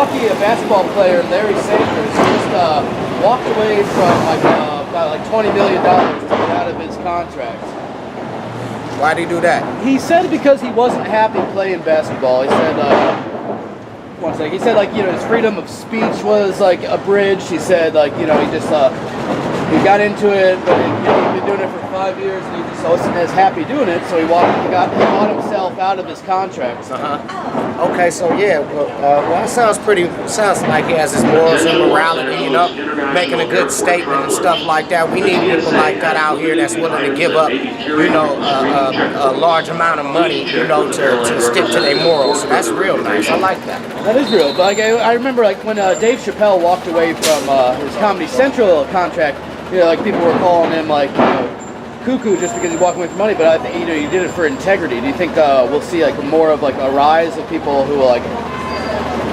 Milwaukee, a basketball player, Larry Sanders, just walked away from about $20 million to get out of his contract. Why'd he do that? He said because he wasn't happy playing basketball. He said, one second. He said his freedom of speech was abridged. He said he just he got into it, but he'd been doing it for 5 years, and he just wasn't as happy doing it. So he bought himself out of his contract. Okay, so yeah, well, it sounds like he has his morals and morality, making a good statement and stuff like that. We need people like that out here that's willing to give up, a large amount of money, to stick to their morals. So that's real nice. I like that. That is real. But I remember when Dave Chappelle walked away from his Comedy Central contract, people were calling him cuckoo just because he's walking away from money, but I think he did it for integrity. Do you think we'll see more of a rise of people who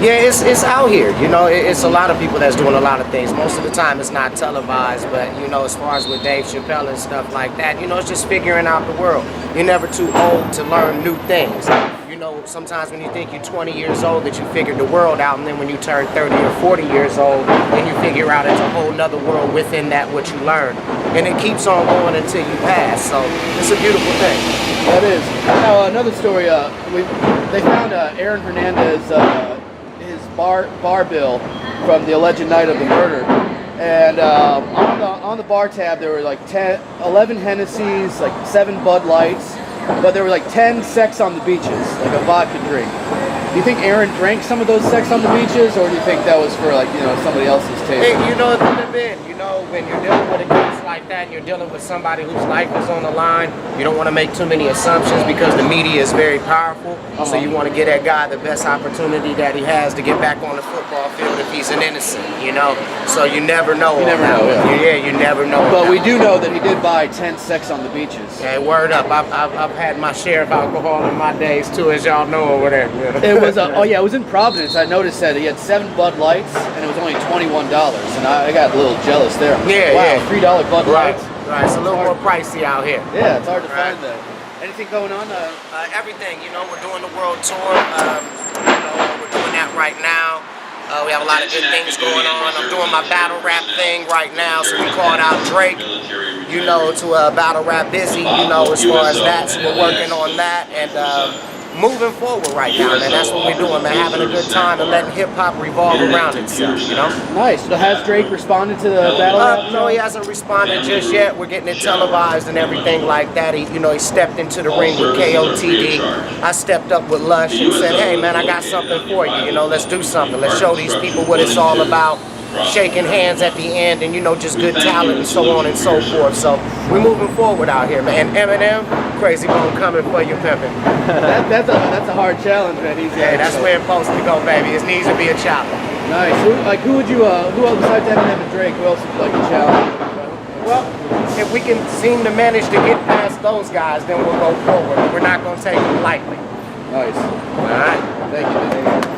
Yeah, it's out here. It's a lot of people that's doing a lot of things. Most of the time it's not televised, but as far as with Dave Chappelle and stuff like that, it's just figuring out the world. You're never too old to learn new things. Sometimes when you think you're 20 years old that you figured the world out, and then when you turn 30 or 40 years old, then you figure out it's a whole nother world within that what you learned. And it keeps on going until you pass. So it's a beautiful thing. That is. Now another story, they found Aaron Hernandez, his bar bill from the alleged night of the murder. And on the bar tab there were 11 Hennessy's, 7 Bud Lights, but there were 10 Sex on the Beaches, a vodka drink. Do you think Aaron drank some of those Sex on the Beaches, or do you think that was for somebody else's taste? Hey, it could have been. When you're dealing with a case like that and you're dealing with somebody whose life is on the line, you don't want to make too many assumptions because the media is very powerful. So you want to give that guy the best opportunity that he has to get back on the football field if he's an innocent, So you never know. You never know. Yeah, you never know. But we do know that he did buy 10 Sex on the Beaches. Hey, word up. I've had my share of alcohol in my days too, as y'all know over there. It was it was in Providence. I noticed that he had 7 Bud Lights and it was only $21, and I got a little jealous there. Yeah, wow, yeah. $3 Bud Lights. Right. It's a little more pricey out here. Yeah, it's hard to find that. Anything going on? Everything. We're doing the world tour. We're doing that right now. We have a lot of good things going on. I'm doing my battle rap thing right now, so we called out Drake, to battle rap Bizzy, as far as that. So we're working on that and moving forward right now, man. That's what we're doing, man. Having a good time and letting hip hop revolve around itself, Nice. So has Drake responded to the battle rap? No, he hasn't responded just yet. We're getting it televised and everything like that. He stepped into the ring with KOTD. I stepped up with Lush and said, hey, man, I got something for you. Let's do something. Let's show these people what it's all about. Shaking hands at the end and, just good talent and so on and so forth. So we're moving forward out here, man. And Eminem, Crazy Bone coming for you, pimpin'. That's a hard challenge, man. That's where it's supposed to go, baby. It needs to be a challenge. Nice. Who would you, who else besides Eminem and Drake, who else would you like to challenge? Well, if we can seem to manage to get past those guys, then we'll go forward. We're not going to take them lightly. Nice. All right. Thank you.